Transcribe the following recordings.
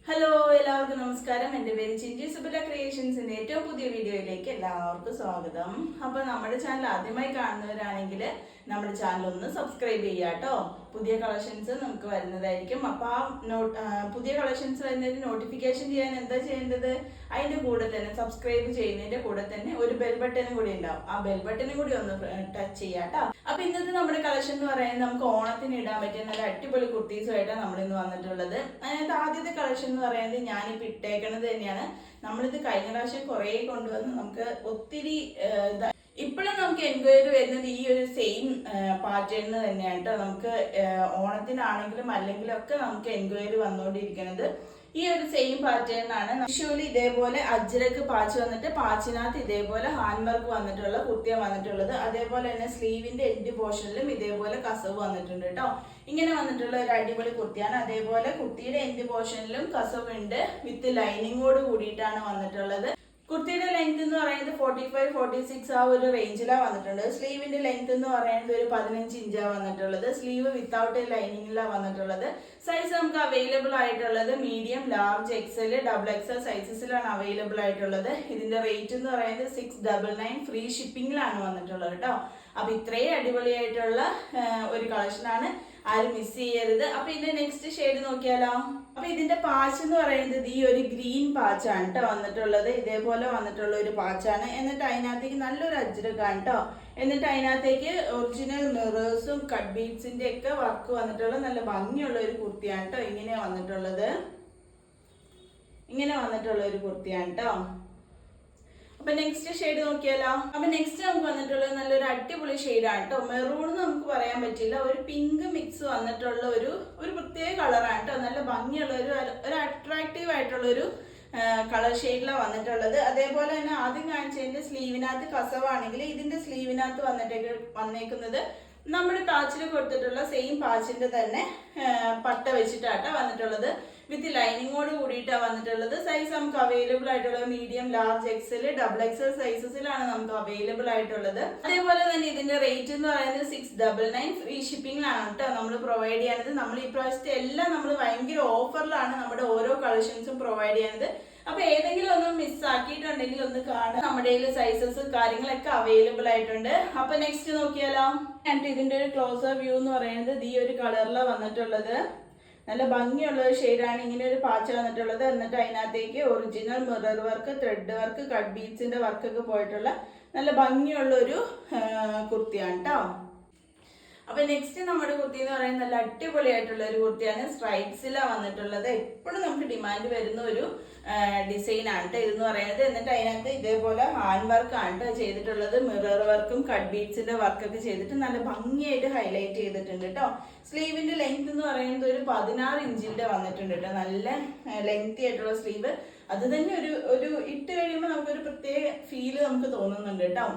Hello എല്ലാവർക്കും നമസ്കാരം. എൻ്റെ പേര് ചിഞ്ചി സുബല ക്രിയേഷൻസിന്റെ ഏറ്റവും പുതിയ വീഡിയോയിലേക്ക് എല്ലാവർക്കും സ്വാഗതം. അപ്പോൾ നമ്മുടെ ചാനൽ ആദ്യമായി കാണുന്നവരാണെങ്കിൽ നമ്മുടെ ചാനൽ ഒന്ന് സബ്സ്ക്രൈബ് ചെയ്യുക കേട്ടോ. പുതിയ കളക്ഷൻസ് നമുക്ക് വരുന്നതായിരിക്കും. അപ്പോൾ പുതിയ കളക്ഷൻസ് വരുന്നതിന് നോട്ടിഫിക്കേഷൻ ചെയ്യാൻ എന്താ ചെയ്യേണ്ടത്? അതിൻ്റെ കൂടെ തന്നെ സബ്സ്ക്രൈബ് ചെയ്യുന്നതിൻ്റെ കൂടെ തന്നെ ഒരു ബെൽ ബട്ടനും കൂടി ഉണ്ടാവും. ആ ബെൽ ബട്ടനും കൂടി ഒന്ന് ടച്ച് ചെയ്യാം കേട്ടോ. അപ്പോൾ ഇന്നത്തെ നമ്മുടെ കളക്ഷൻ എന്ന് പറയുന്നത് നമുക്ക് ഓണത്തിന് ഇടാൻ പറ്റിയ നല്ല അടിപൊളി കുർത്തീസുമായിട്ടാണ് നമ്മളിന്ന് വന്നിട്ടുള്ളത്. അതിനകത്ത് ആദ്യത്തെ കളക്ഷൻ എന്ന് പറയുന്നത് ഞാനിപ്പോൾ ഇട്ടേക്കണത് തന്നെയാണ്. നമ്മളിത് കഴിഞ്ഞ പ്രാവശ്യം കുറേ കൊണ്ടുവന്ന് നമുക്ക് ഒത്തിരി ഇപ്പോഴും നമുക്ക് എൻക്വയറി വരുന്നത് ഈ ഒരു സെയിം പാറ്റേണിന് തന്നെയാണ് കേട്ടോ. നമുക്ക് ഓണത്തിനാണെങ്കിലും അല്ലെങ്കിലും ഒക്കെ നമുക്ക് എൻക്വയറി വന്നുകൊണ്ടിരിക്കുന്നത് ഈ ഒരു സെയിം പാറ്റേണിനാണ്. വിഷുവിൽ ഇതേപോലെ അജ്രക്ക് പാച്ച് വന്നിട്ട് പാച്ചിനകത്ത് ഇതേപോലെ ഹാൻഡ് വർക്ക് വന്നിട്ടുള്ള കുർത്തിയാണ് വന്നിട്ടുള്ളത്. അതേപോലെ തന്നെ സ്ലീവിന്റെ എൻഡ് പോർഷനിലും ഇതേപോലെ കസവ് വന്നിട്ടുണ്ട് കേട്ടോ. ഇങ്ങനെ വന്നിട്ടുള്ള ഒരു അടിപൊളി കുർത്തിയാണ്. അതേപോലെ കുർത്തിയുടെ എൻഡ് പോർഷനിലും കസവ് ഉണ്ട്, വിത്ത് ലൈനിങ്ങോട് കൂടിയിട്ടാണ് വന്നിട്ടുള്ളത്. കുർത്തിയുടെ ലെങ്ത് എന്ന് പറയുന്നത് 45-46 ആ ഒരു റേഞ്ചിലാണ് വന്നിട്ടുള്ളത്. സ്ലീവിന്റെ ലെങ്ത് എന്ന് പറയുന്നത് ഒരു 15 ഇഞ്ചാണ് വന്നിട്ടുള്ളത്. സ്ലീവ് വിത്തൗട്ട് ലൈനിങ്ങിലാണ് വന്നിട്ടുള്ളത്. സൈസ് നമുക്ക് അവൈലബിൾ ആയിട്ടുള്ളത് medium, large, XL, double XL സൈസസിലാണ് അവൈലബിൾ ആയിട്ടുള്ളത്. ഇതിന്റെ റേറ്റ് എന്ന് പറയുന്നത് 699 ഫ്രീ ഷിപ്പിംഗിലാണ് വന്നിട്ടുള്ളത് കേട്ടോ. അപ്പൊ ഇത്രയും അടിപൊളിയായിട്ടുള്ള ഒരു കളക്ഷനാണ്, ആരും മിസ് ചെയ്യരുത്. അപ്പൊ ഇതിന്റെ നെക്സ്റ്റ് ഷെയ്ഡ് നോക്കിയാലോ. അപ്പൊ ഇതിന്റെ പാച്ച് എന്ന് പറയുന്നത് ഈ ഒരു ഗ്രീൻ പാച്ചാണ് കേട്ടോ വന്നിട്ടുള്ളത്. ഇതേപോലെ വന്നിട്ടുള്ള ഒരു പാച്ചാണ്. എന്നിട്ട് അതിനകത്തേക്ക് നല്ലൊരു അജ്രക്കാണ് കേട്ടോ. എന്നിട്ട് അതിനകത്തേക്ക് ഒറിജിനൽ മിറേഴ്സും കട്ട് ബീഡ്സിന്റെ ഒക്കെ വർക്ക് വന്നിട്ടുള്ള നല്ല ഭംഗിയുള്ള ഒരു കുർത്തിയാണ് കേട്ടോ. ഇങ്ങനെ വന്നിട്ടുള്ളത് ഒരു കുർത്തിയാണ് കേട്ടോ. അപ്പൊ നെക്സ്റ്റ് ഷെയ്ഡ് നോക്കിയാലോ. അപ്പൊ നെക്സ്റ്റ് നമുക്ക് വന്നിട്ടുള്ളത് നല്ലൊരു അടിപൊളി ഷെയ്ഡാണ് കേട്ടോ. മെറൂൺ നമുക്ക് പറയാൻ പറ്റില്ല, ഒരു പിങ്ക് മിക്സ് വന്നിട്ടുള്ള ഒരു പ്രത്യേക കളറാണ് കേട്ടോ. നല്ല ഭംഗിയുള്ള ഒരു അട്രാക്റ്റീവ് ആയിട്ടുള്ള ഒരു കളർ ഷെയ്ഡിലാണ് വന്നിട്ടുള്ളത്. അതേപോലെ തന്നെ ആദ്യം കാണിച്ചതിന്റെ സ്ലീവിനകത്ത് കസവാണെങ്കിൽ ഇതിന്റെ സ്ലീവിനകത്ത് വന്നേക്കുന്നത് നമ്മുടെ പാച്ചിൽ കൊടുത്തിട്ടുള്ള സെയിം പാച്ചിന്റെ തന്നെ പട്ട വെച്ചിട്ടാട്ടോ വന്നിട്ടുള്ളത്. വിത്ത് ലൈനിങ്ങോട് കൂടിയിട്ടാണ് വന്നിട്ടുള്ളത്. സൈസ് നമുക്ക് അവൈലബിൾ ആയിട്ടുള്ളത് medium, large, XL, double XL സൈസസിലാണ് നമുക്ക് അവൈലബിൾ ആയിട്ടുള്ളത്. അതേപോലെ തന്നെ ഇതിന്റെ റേറ്റ് എന്ന് പറയുന്നത് 699 ഫ്രീ ഷിപ്പിംഗിലാണ് കേട്ടോ നമ്മൾ പ്രൊവൈഡ് ചെയ്യുന്നത്. നമ്മൾ ഈ പ്രാവശ്യത്തെ എല്ലാം നമ്മൾ ഭയങ്കര ഓഫറിലാണ് നമ്മുടെ ഓരോ കളക്ഷൻസും പ്രൊവൈഡ് ചെയ്യുന്നത്. അപ്പൊ ഏതെങ്കിലും ഒന്ന് മിസ് ആക്കിയിട്ടുണ്ടെങ്കിൽ ഒന്ന് കാണുക. നമ്മുടെ സൈസസ് കാര്യങ്ങളൊക്കെ അവൈലബിൾ ആയിട്ടുണ്ട്. അപ്പൊ നെക്സ്റ്റ് നോക്കിയാലോ. ഇതിന്റെ ഒരു ക്ലോസർ വ്യൂ എന്ന് പറയുന്നത് ഈ ഒരു കളറിലാണ് വന്നിട്ടുള്ളത്. നല്ല ഭംഗിയുള്ള ഒരു ഷെയ്ഡാണ്. ഇങ്ങനെ ഒരു പാച്ച് വന്നിട്ടുള്ളത്. എന്നിട്ട് അതിനകത്തേക്ക് original mirror work, thread work, cut ബീഡ്സിന്റെ വർക്കൊക്കെ പോയിട്ടുള്ള നല്ല ഭംഗിയുള്ള ഒരു കുർത്തിയാണ് കേട്ടോ. അപ്പൊ നെക്സ്റ്റ് നമ്മുടെ കുർത്തി എന്ന് പറയുന്നത് നല്ല അടിപൊളിയായിട്ടുള്ള ഒരു കുർത്തിയാണ്. സ്ട്രൈപ്സിലാണ് വന്നിട്ടുള്ളത്. എപ്പോഴും നമുക്ക് ഡിമാൻഡ് വരുന്ന ഒരു ഡിസൈൻ ആണ് കേട്ടോ ഇതെന്ന് പറയുന്നത്. എന്നിട്ട് അതിനകത്ത് ഇതേപോലെ ഹാൻഡ് വർക്ക് ആണ് കേട്ടോ ചെയ്തിട്ടുള്ളത്. മിറർ വർക്കും കട്ട് ബീഡ്സിന്റെ വർക്കൊക്കെ ചെയ്തിട്ട് നല്ല ഭംഗിയായിട്ട് ഹൈലൈറ്റ് ചെയ്തിട്ടുണ്ട് കേട്ടോ. സ്ലീവിന്റെ ലെങ്ത് എന്ന് പറയുന്നത് ഒരു 16 ഇഞ്ചിന്റെ വന്നിട്ടുണ്ട് കേട്ടോ. നല്ല ലെങ്തി ആയിട്ടുള്ള സ്ലീവ്. അത് തന്നെ ഒരു ഇട്ട് കഴിയുമ്പോൾ നമുക്കൊരു പ്രത്യേക ഫീല് നമുക്ക് തോന്നുന്നുണ്ട് കേട്ടോ.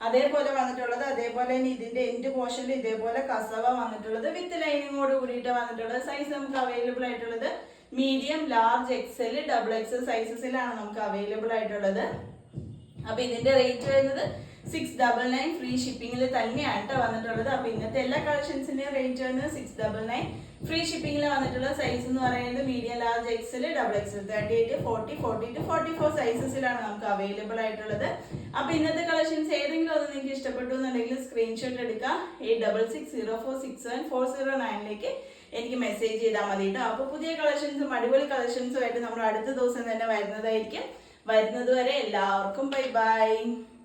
അതേപോലെ വന്നിട്ടുള്ളത്. അതേപോലെ തന്നെ ഇതിന്റെ എൻഡ് പോർഷനിൽ ഇതേപോലെ കസവ വന്നിട്ടുള്ളത് വിത്ത് ലൈനിങ്ങോട് കൂടിയിട്ട് വന്നിട്ടുള്ളത്. സൈസ് നമുക്ക് അവൈലബിൾ ആയിട്ടുള്ളത് medium, large, XL, double XL സൈസസിലാണ് നമുക്ക് അവൈലബിൾ ആയിട്ടുള്ളത്. അപ്പൊ ഇതിന്റെ റേറ്റ് വരുന്നത് 699 ഫ്രീ ഷിപ്പിംഗിൽ തന്നെയാണ് കേട്ടോ വന്നിട്ടുള്ളത്. അപ്പൊ ഇന്നത്തെ എല്ലാ കളക്ഷൻസിന്റെയും റേറ്റ് വരുന്നത് 699 ഫ്രീ ഷിപ്പിംഗിൽ വന്നിട്ടുള്ള സൈസ് എന്ന് പറയുന്നത് medium, large, XL, double XL 38, 40, 40 to 44 സൈസസിലാണ് നമുക്ക് അവൈലബിൾ ആയിട്ടുള്ളത്. അപ്പൊ ഇന്നത്തെ കളക്ഷൻസ് ഏതെങ്കിലും ഒന്ന് നിങ്ങൾക്ക് ഇഷ്ടപ്പെട്ടു എന്നുണ്ടെങ്കിൽ സ്ക്രീൻഷോട്ട് എടുക്കുക. 8660467409 എനിക്ക് മെസ്സേജ് ചെയ്താൽ മതി കേട്ടോ. അപ്പൊ പുതിയ കളക്ഷൻസും അടിപൊളി കളക്ഷൻസും ആയിട്ട് നമ്മൾ അടുത്ത ദിവസം തന്നെ വരുന്നതായിരിക്കും. വരുന്നത് വരെ എല്ലാവർക്കും ബൈ ബൈ.